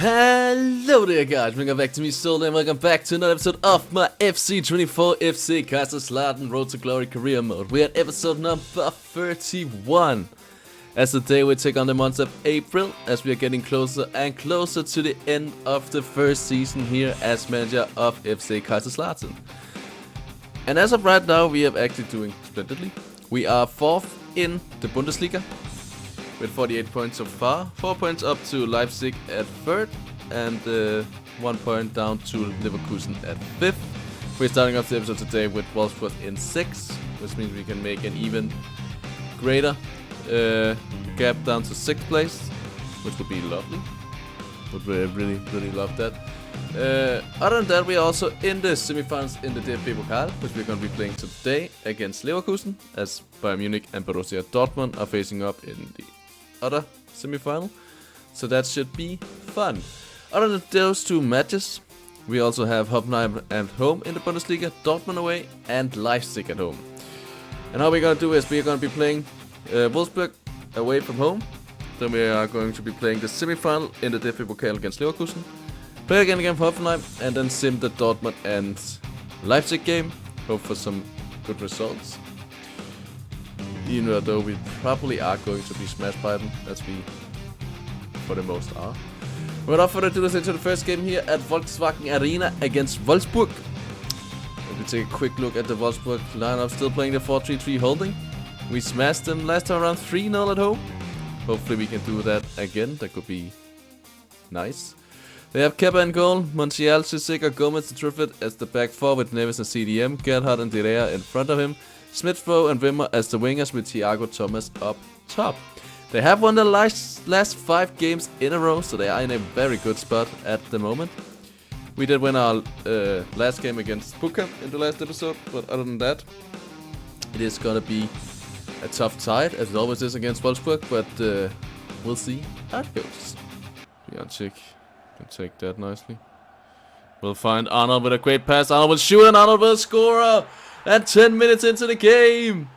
Hello there guys, welcome back to me Zolda and welcome back to another episode of my FC24 FC Kaiserslautern Road to Glory career mode. We're at episode number 31. As today we take on the month of April as we are getting closer and closer to the end of the first season here as manager of FC Kaiserslautern. And as of right now we are actually doing splendidly. We are 4th in the Bundesliga with 48 points so far, 4 points up to Leipzig at 3rd, and 1 point down to Leverkusen at 5th. We're starting off the episode today with Wolfsburg in 6th, which means we can make an even greater gap down to 6th place, which would be lovely. Would really love that. Other than that, we are also in the semifinals in the DFB Pokal, which we're going to be playing today against Leverkusen, as Bayern Munich and Borussia Dortmund are facing up in the other semi-final, so that should be fun. Other than those two matches, we also have Hoffenheim at home in the Bundesliga, Dortmund away, and Leipzig at home. And how we're gonna do is we're gonna be playing Wolfsburg away from home. Then we are going to be playing the semi-final in the DFB Pokal against Leverkusen. Play again against Hoffenheim, and then sim the Dortmund and Leipzig game. Hope for some good results. Even though we probably are going to be smashed by them, as we for the most are. Without further ado, let's into the first game here at Volkswagen Arena against Wolfsburg. If we take a quick look at the Wolfsburg lineup, still playing the 4-3-3 holding. We smashed them last time around 3-0 at home. Hopefully we can do that again, that could be nice. They have Kepa in goal, Montiel, Sissek, Gomez and Truffert as the back four with Neves and CDM, Gerhardt and Direa in front of him, Smith-Rowe and Wimmer as the wingers with Thiago Thomas up top. They have won the last 5 games in a row, so they are in a very good spot at the moment. We did win our last game against Bochum in the last episode, but other than that, it is gonna be a tough side, as it always is against Wolfsburg, but we'll see how it goes. Bianchik can take that nicely. We'll find Arnold with a great pass. Arnold will shoot and Arnold will score! And 10 minutes into the game,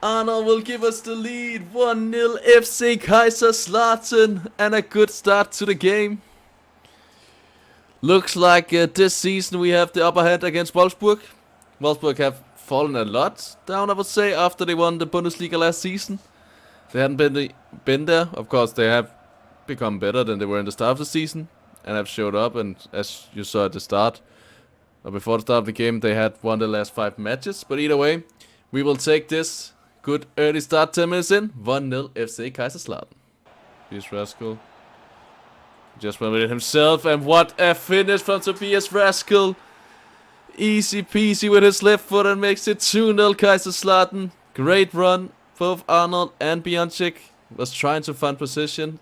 Arnold will give us the lead. 1-0 FC Kaiserslautern, and a good start to the game. Looks like this season we have the upper hand against Wolfsburg. Wolfsburg have fallen a lot down, I would say, after they won the Bundesliga last season. They hadn't been there. Of course, they have become better than they were in the start of the season and have showed up, and as you saw at the start, or before the start of the game, they had won the last 5 matches. But either way, we will take this good early start, 10 minutes in. 1-0 FC Kaiserslautern. Here's Rascal. Just went with it himself, and what a finish from Tobias Rascal. Easy peasy with his left foot and makes it 2-0 Kaiserslautern. Great run. Both Arnold and Bianchik was trying to find position,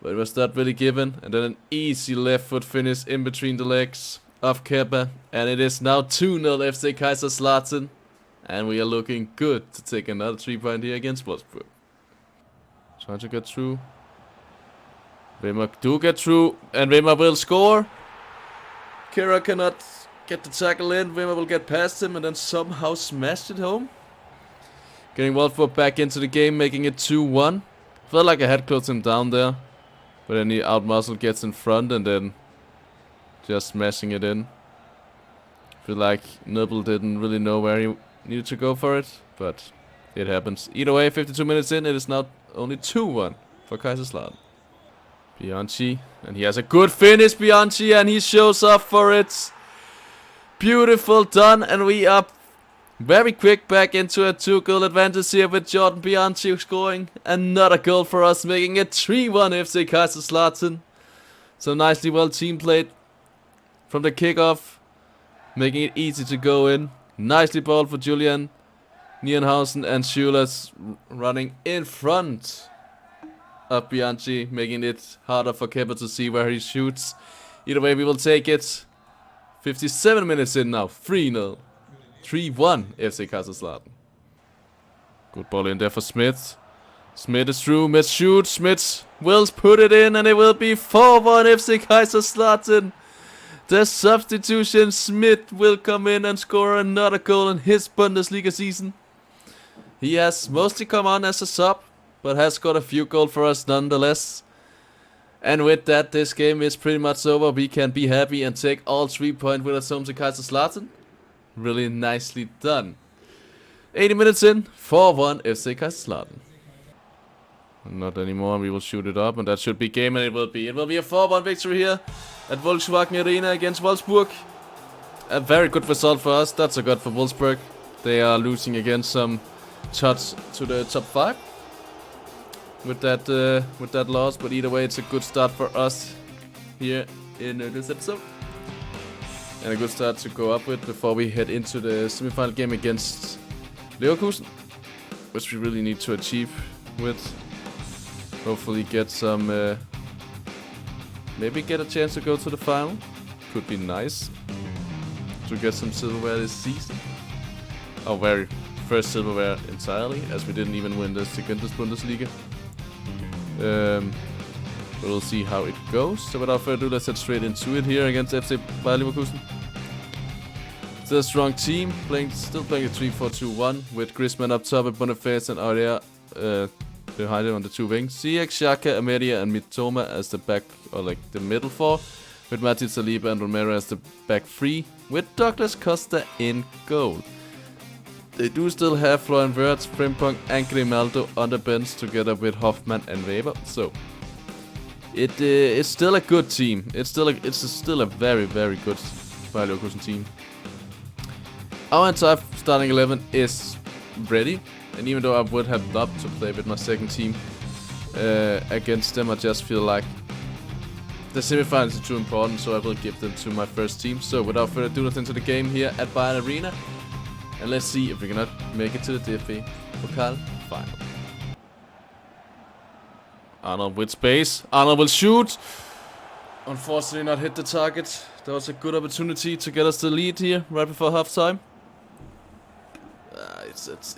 but it was not really given. And then an easy left foot finish in between the legs of Kepa, and it is now 2-0 FC Kaiserslautern, and we are looking good to take another 3-point here against Wolfsburg. Trying to get through. Wimmer do get through, and Wimmer will score. Kira cannot get the tackle in. Wimmer will get past him and then somehow smash it home. Getting Wolfsburg back into the game, making it 2-1. Felt like I had closed him down there, but then he outmuscle gets in front and then just smashing it in. Feel like Nubel didn't really know where he needed to go for it, but it happens. Either way, 52 minutes in, it is now only 2-1 for Kaiserslautern. Bianchi, and he has a good finish, Bianchi, and he shows up for it. Beautiful done, and we are very quick back into a 2-goal advantage here with Jordan Bianchi scoring another goal for us, making it 3-1 FC Kaiserslautern. So nicely well team played from the kickoff, making it easy to go in. Nicely balled for Julian Nienhausen, and Schuler's running in front of Bianchi, making it harder for Kepa to see where he shoots. Either way, we will take it. 57 minutes in now, 3-0. 3-1 FC Kaiserslautern. Good ball in there for Smith. Smith is through, Smith shoots, Smith will put it in, and it will be 4-1 FC Kaiserslautern. The substitution, Smith will come in and score another goal in his Bundesliga season. He has mostly come on as a sub, but has got a few goals for us nonetheless. And with that, this game is pretty much over. We can be happy and take all 3 points with us home to Kaiserslautern. Really nicely done. 80 minutes in, 4-1 FC Kaiserslautern. Not anymore, we will shoot it up, and that should be game, and it will be. It will be a 4-1 victory here at Volkswagen Arena against Wolfsburg. A very good result for us. That's a good for Wolfsburg. They are losing against some shots to the top 5 with that loss, but either way, it's a good start for us here in this episode, and a good start to go up with before we head into the semi-final game against Leverkusen, which we really need to achieve with. Hopefully get some, maybe get a chance to go to the final. Could be nice to get some silverware this season. Our very first silverware entirely, as we didn't even win the Segundas Bundesliga. We'll see how it goes. So without further ado, let's head straight into it here against FC Bayer Leverkusen. Still a strong team, still playing a 3-4-2-1 with Griezmann up top and Boniface and Aria behind him on the 2 wings. Ziyech, Xhaka, Amedia and Mitoma as the back, or like the middle 4, with Matic, Saliba and Romero as the back 3, with Douglas Costa in goal. They do still have Florian Wirtz, Frimpong and Grimaldo on the bench together with Hoffman and Weber, so it's still a good team. It's still a very, very good Bayer Leverkusen team. Our entire starting 11 is ready, and even though I would have loved to play with my second team against them, I just feel like the semifinals are too important, so I will give them to my first team. So without further ado, let's into the game here at Bayern Arena, and let's see if we cannot make it to the DFB Pokal final. Arnold with space. Arnold will shoot. Unfortunately not hit the target. That was a good opportunity to get us the lead here right before halftime.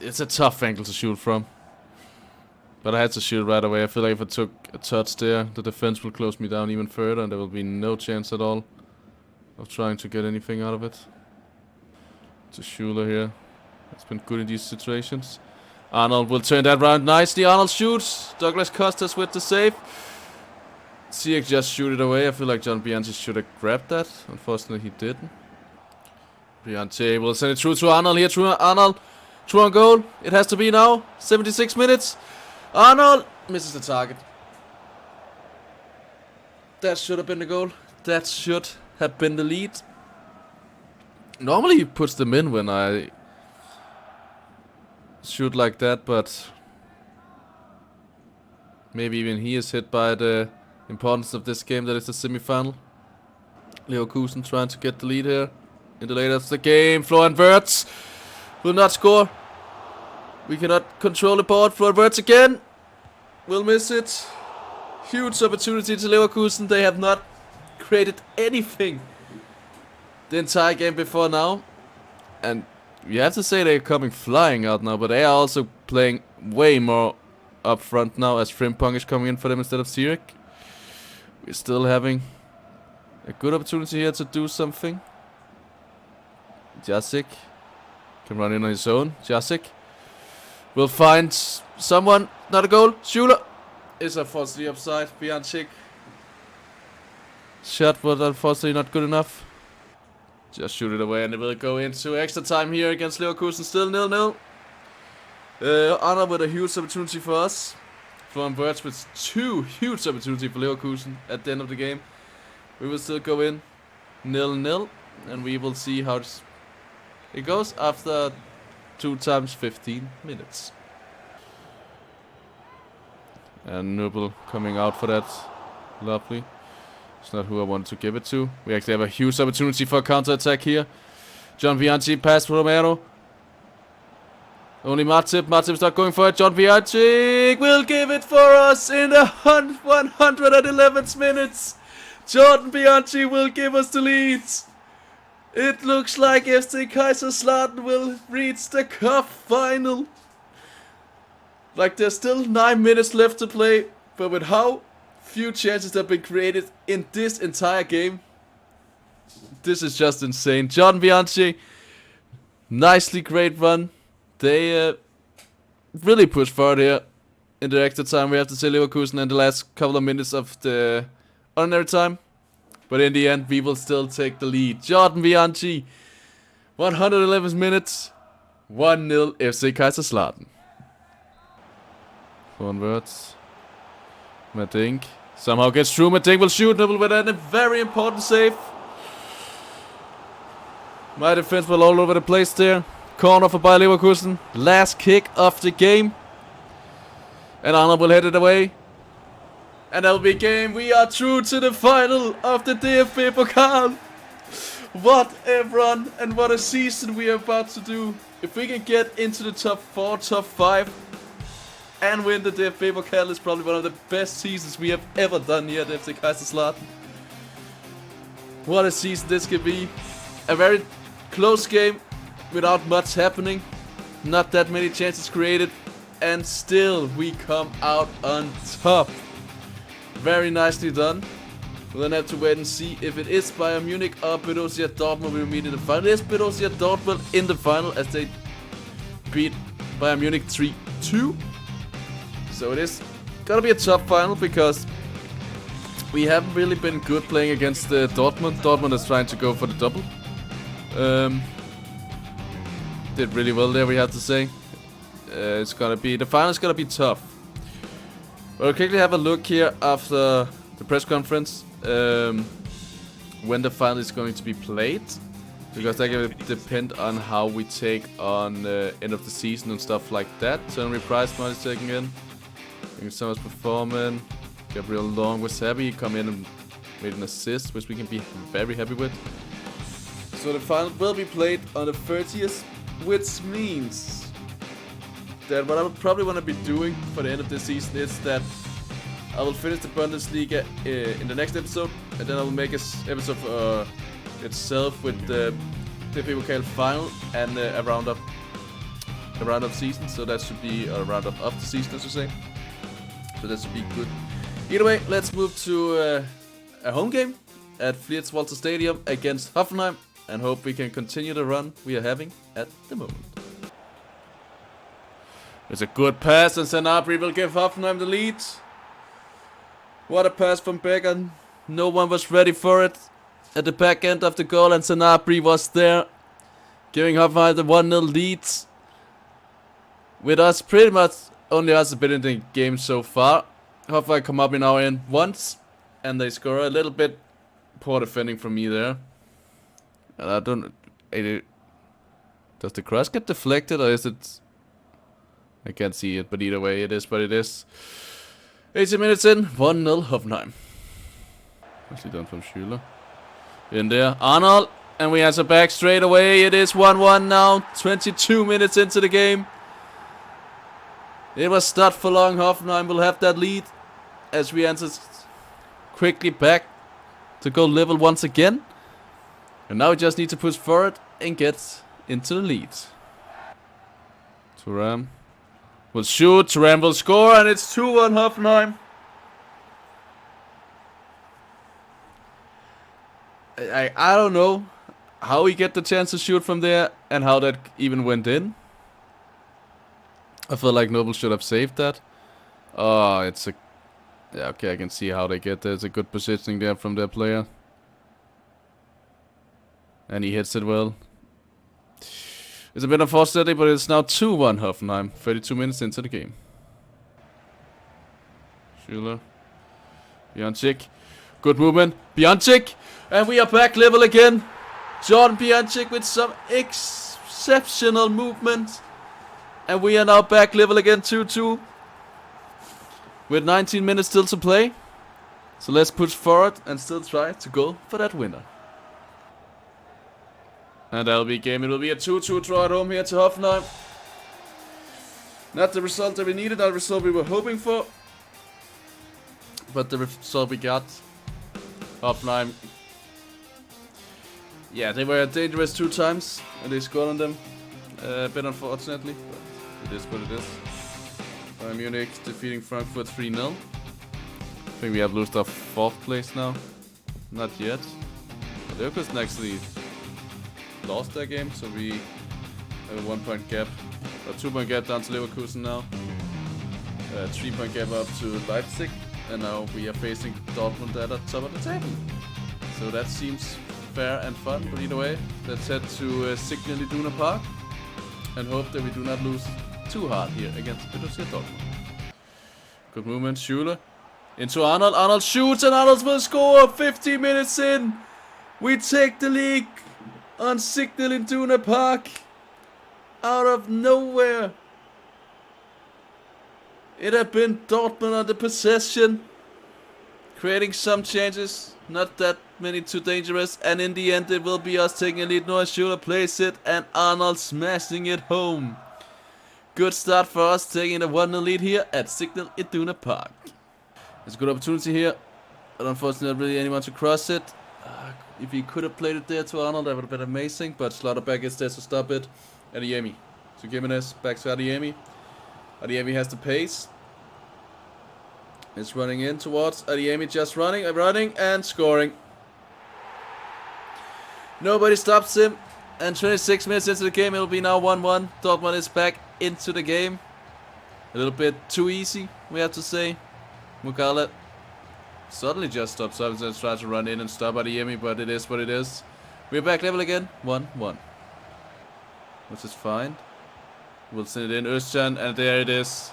It's a tough angle to shoot from, but I had to shoot right away. I feel like if I took a touch there, the defense will close me down even further, and there will be no chance at all of trying to get anything out of it. To Schuler here. It's been good in these situations. Arnold will turn that round nicely. Arnold shoots. Douglas Costas with the save. Ziyech just shoot it away. I feel like John Bianchi should have grabbed that. Unfortunately, he didn't. Bianchi will send it through to Arnold here. Arnold. True on goal. It has to be now. 76 minutes. Arnold misses the target. That should have been the goal. That should have been the lead. Normally he puts them in when I shoot like that, but maybe even he is hit by the importance of this game that is the semi-final. Leverkusen trying to get the lead here in the later of the game. Florian Wirtz will not score. We cannot control the board. Florian Wirtz again will miss it. Huge opportunity to Leverkusen. They have not created anything the entire game before now, and you have to say they're coming flying out now, but they are also playing way more up front now as Frimpong is coming in for them instead of Ziyech. We're still having a good opportunity here to do something. Jacek can run in on his own. Jacek will find someone. Not a goal. Schuler is unfortunately upside. Bianchik shot, but unfortunately not good enough. Just shoot it away, and it will go into extra time here against Leverkusen. Still 0-0. Arnold with a huge opportunity for us. Florian Wirtz with 2 huge opportunities for Leverkusen at the end of the game. We will still go in 0-0, and we will see how it goes after 2 times 15 minutes. And Nubel coming out for that. Lovely. It's not who I wanted to give it to. We actually have a huge opportunity for a counter-attack here. John Bianchi pass for Romero. Only Matip. Matip's not going for it. John Bianchi will give it for us in the 111th minutes. Jordan Bianchi will give us the lead. It looks like FC Kaiserslautern will reach the cup final. Like there's still 9 minutes left to play, but with how few chances have been created in this entire game, this is just insane. John Bianchi, nicely great run. They really pushed forward here. in the extra time we have to say Leverkusen in the last couple of minutes of the ordinary time. But in the end, we will still take the lead. Jordan Bianchi, 111 minutes, 1-0 FC Kaiserslautern. Converts. Madink somehow gets through. Madink will shoot. Nibble with a very important save. My defense will all over the place there. Corner for Bayer Leverkusen. Last kick of the game. And Arnold will head it away. And that'll be game. We are through to the final of the DFB Pokal. What a run and what a season we are about to do. If we can get into the top 4, top 5 and win the DFB Pokal, is probably one of the best seasons we have ever done here at FC Kaiserslautern. What a season this could be. A very close game without much happening. Not that many chances created. And still we come out on top. Very nicely done. We'll then have to wait and see if it is Bayern Munich or Borussia Dortmund we will meet in the final. It is Borussia Dortmund in the final as they beat Bayern Munich 3-2. So it is gonna be a tough final because we haven't really been good playing against Dortmund. Dortmund is trying to go for the double. Did really well there, we have to say. It's gonna be, the final is gonna be tough. We'll quickly have a look here after the press conference when the final is going to be played, because that will depend on how we take on end of the season and stuff like that. Turnbury Price money is taken in. Summers performing. Gabriel Long was happy. He come in and made an assist, which we can be very happy with. So the final will be played on the 30th, which means that what I would probably want to be doing for the end of this season is that I will finish the Bundesliga in the next episode, and then I will make an episode itself with the DFB Pokal final and a roundup season. So that should be a roundup of the season, as you say. So that should be good. Either way, let's move to a home game at Walter Stadium against Hoffenheim, and hope we can continue the run we are having at the moment. It's a good pass, and Sanabria will give Hoffenheim the lead. What a pass from Becker. No one was ready for it at the back end of the goal, and Sanabria was there, giving Hoffenheim the 1-0 lead. With us, pretty much only us have been in the game so far. Hoffenheim come up in our end once, and they score. A little bit poor defending from me there. And I don't... Does the cross get deflected, or is it... I can't see it, but either way, it is what it is. 80 minutes in, 1-0 Hoffenheim. Nicely done from Schüller. In there, Arnold, and we answer back straight away. It is 1-1 now, 22 minutes into the game. It was not for long. Hoffenheim will have that lead as we answer quickly back to go level once again. And now we just need to push forward and get into the lead. Thuram will shoot, Thuram will score, and it's 2-1 Hoffenheim. I don't know how he get the chance to shoot from there and how that even went in. I feel like Noble should have saved that. Oh, it's a... Yeah, okay, I can see how they get there. It's a good positioning there from their player. And he hits it well. It's a bit unfortunate, but it's now 2-1 Hoffenheim. 32 minutes into the game. Schüller. Bianchik. Good movement. Bianchik. And we are back level again. Jordan Bianchik with some exceptional movement. And we are now back level again, 2-2. With 19 minutes still to play. So let's push forward and still try to go for that winner. And that'll be game. It will be a 2-2 draw at home here to Hoffenheim. Not the result that we needed, not the result we were hoping for. But the result we got. Hoffenheim. Yeah, they were dangerous 2 times. And they scored on them. A bit unfortunately. But it is what it is. Bayern Munich defeating Frankfurt 3-0. I think we have lost our 4th place now. Not yet. Leverkusen actually lost that game, so we have a 1-point gap. A 2-point gap down to Leverkusen now. 3-point gap up to Leipzig, and now we are facing Dortmund at the top of the table. So that seems fair and fun, but either way, let's head to Signal Iduna Park and hope that we do not lose too hard here against Borussia Dortmund. Good movement, Schüller into Arnold. Arnold shoots and Arnold will score. 50 minutes in, we take the league on Signal Iduna Park out of nowhere. It had been Dortmund on the possession, creating some changes, not that many too dangerous, and in the end it will be us taking a lead. Noah Schüller plays it and Arnold smashing it home. Good start for us, taking the 1-0 lead here at Signal Iduna Park. It's a good opportunity here, but unfortunately not really anyone to cross it. If he could have played it there to Arnold, that would have been amazing, but Schlotterbeck is there to stop it. Adeyemi to Gimenez, back to Adeyemi. Adeyemi has the pace. It's running in towards Adeyemi, just running and scoring. Nobody stops him, and 26 minutes into the game, it'll be now 1-1. Dortmund is back into the game. A little bit too easy, we have to say. Mugala suddenly just stops up and tries to run in and stop Adeyemi, but it is what it is. We're back level again, 1-1. Which is fine. We'll send it in, Özcan, and there it is.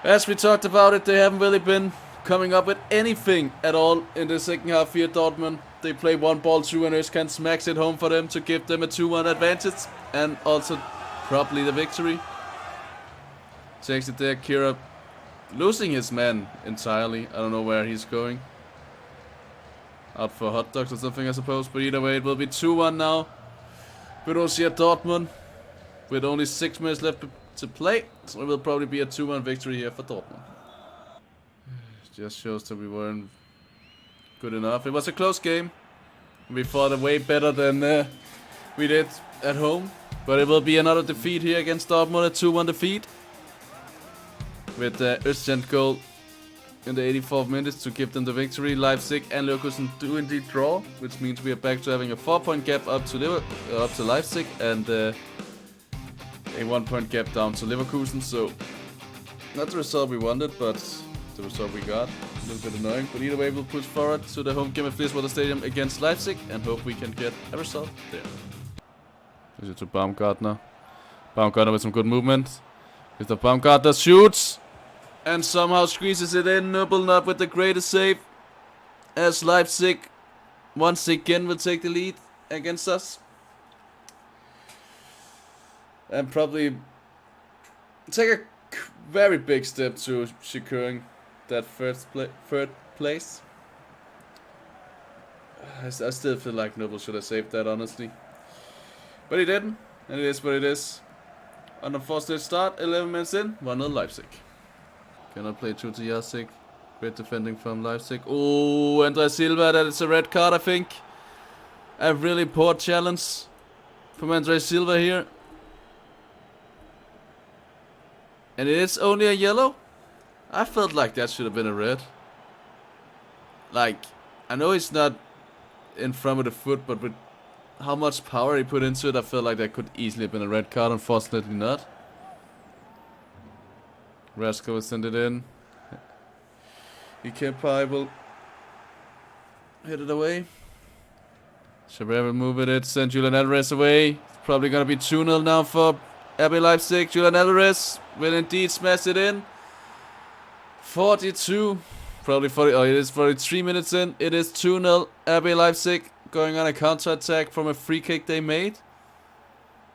As we talked about it, they haven't really been coming up with anything at all in the second half here, Dortmund. They play one ball through and Özcan smacks it home for them to give them a 2-1 advantage and also probably the victory. Takes it there, Kira losing his man entirely. I don't know where he's going. Out for hot dogs or something, I suppose. But either way, it will be 2-1 now. Borussia Dortmund with only 6 minutes left to play. So it will probably be a 2-1 victory here for Dortmund. Just shows that we weren't good enough. It was a close game. We fought way better than we did at home. But it will be another defeat here against Dortmund, a 2-1 defeat. With the Özcan goal in the 84th minute to give them the victory. Leipzig and Leverkusen do indeed draw, which means we are back to having a 4-point gap up to Leipzig and a 1-point gap down to Leverkusen. So not the result we wanted, but the result we got. A little bit annoying, but either way we'll push forward to the home game at Frieswater Stadium against Leipzig and hope we can get a result there. Is it to Baumgartner? Baumgartner with some good movement. Mr. Baumgartner shoots and somehow squeezes it in. Nubel not with the greatest save, as Leipzig once again will take the lead against us. And probably take a very big step to securing that third place. I still feel like Nubel should have saved that, honestly. But he didn't, and it is what it is. On a forced start, 11 minutes in, 1-0 Leipzig. Cannot play through to Jasik. Great defending from Leipzig. Oh, Andre Silva, that is a red card, I think. A really poor challenge from Andre Silva here. And it is only a yellow? I felt like that should have been a red. Like, I know he's not in front of the foot, but with how much power he put into it, I felt like that could easily have been a red card. Unfortunately not. Rasko will send it in. Ikepai will hit it away. Chabert will move it. Send Julian Alvarez away. Probably going to be 2-0 now for RB Leipzig. Julian Alvarez will indeed smash it in. 42. Probably 40. Oh, it is 43 minutes in. It is 2-0 RB Leipzig. Going on a counter-attack from a free kick they made.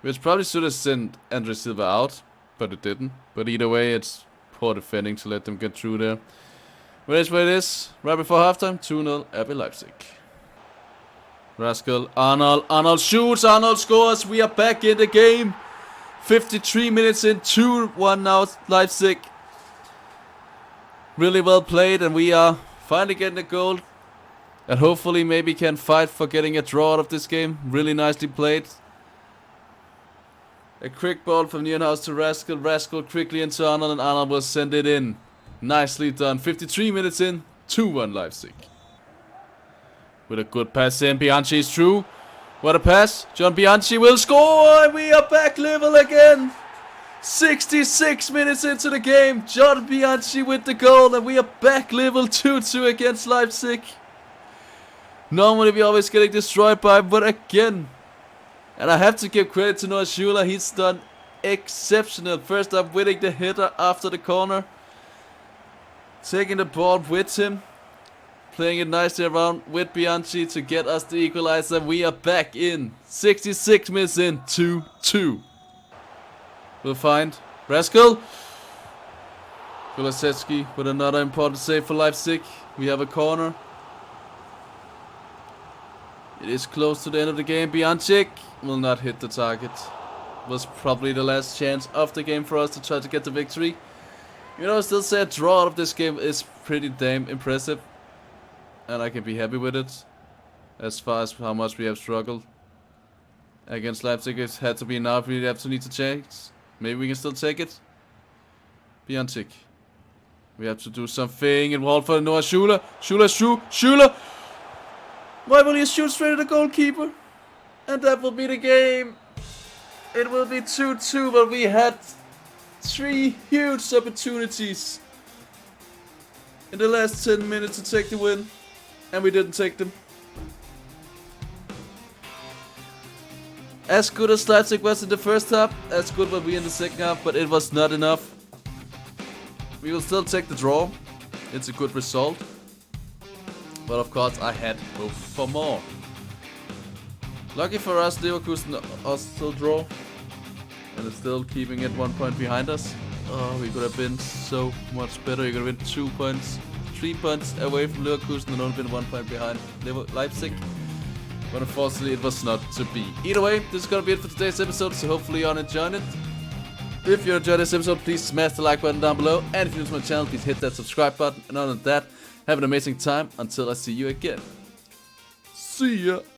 Which probably should have sent Andre Silva out. But it didn't. But either way, it's poor defending to let them get through there. But it's what it is. Right before halftime, 2-0 RB Leipzig. Rascal, Arnold shoots, Arnold scores. We are back in the game. 53 minutes in, 2-1 now Leipzig. Really well played, and we are finally getting a goal. And hopefully maybe can fight for getting a draw out of this game. Really nicely played. A quick ball from Nierenhaus to Rascal. Rascal quickly into Arnold, and Arnold will send it in. Nicely done. 53 minutes in, 2-1 Leipzig. With a good pass in, Bianchi is through. What a pass. John Bianchi will score, and we are back level again. 66 minutes into the game, Jordan Bianchi with the goal, and we are back level 2-2 against Leipzig. Normally we always getting destroyed by him, but again. And I have to give credit to Noah Schuler, he's done exceptional. First up, winning the header after the corner. Taking the ball with him. Playing it nicely around with Bianchi to get us the equalizer. We are back in. 66 minutes in, 2-2. We'll find Rascal. Kulasevski with another important save for Leipzig. We have a corner. It is close to the end of the game. Bianchi will not hit the target. Was probably the last chance of the game for us to try to get the victory. You know, I still say a draw out of this game is pretty damn impressive. And I can be happy with it. As far as how much we have struggled against Leipzig, it had to be enough. We have to need to change. Maybe we can still take it. Bianchi. We have to do something involved for Noah Schuler. Schuler! Why will he shoot straight at the goalkeeper? And that will be the game. It will be 2-2, but we had 3 huge opportunities in the last 10 minutes to take the win. And we didn't take them. As good as Leipzig was in the first half, as good were we in the second half, but it was not enough. We will still take the draw. It's a good result. But of course I had hoped for more. Lucky for us, Leverkusen also draw. And it's still keeping it 1 point behind us. Oh, we could have been so much better. We could have been 2 points, 3 points away from Leverkusen and only been 1 point behind Leipzig. But unfortunately it was not to be. Either way, this is gonna be it for today's episode, so hopefully you're enjoying it. If you enjoyed this episode, please smash the like button down below. And if you're new to my channel, please hit that subscribe button. And other than that, have an amazing time until I see you again. See ya!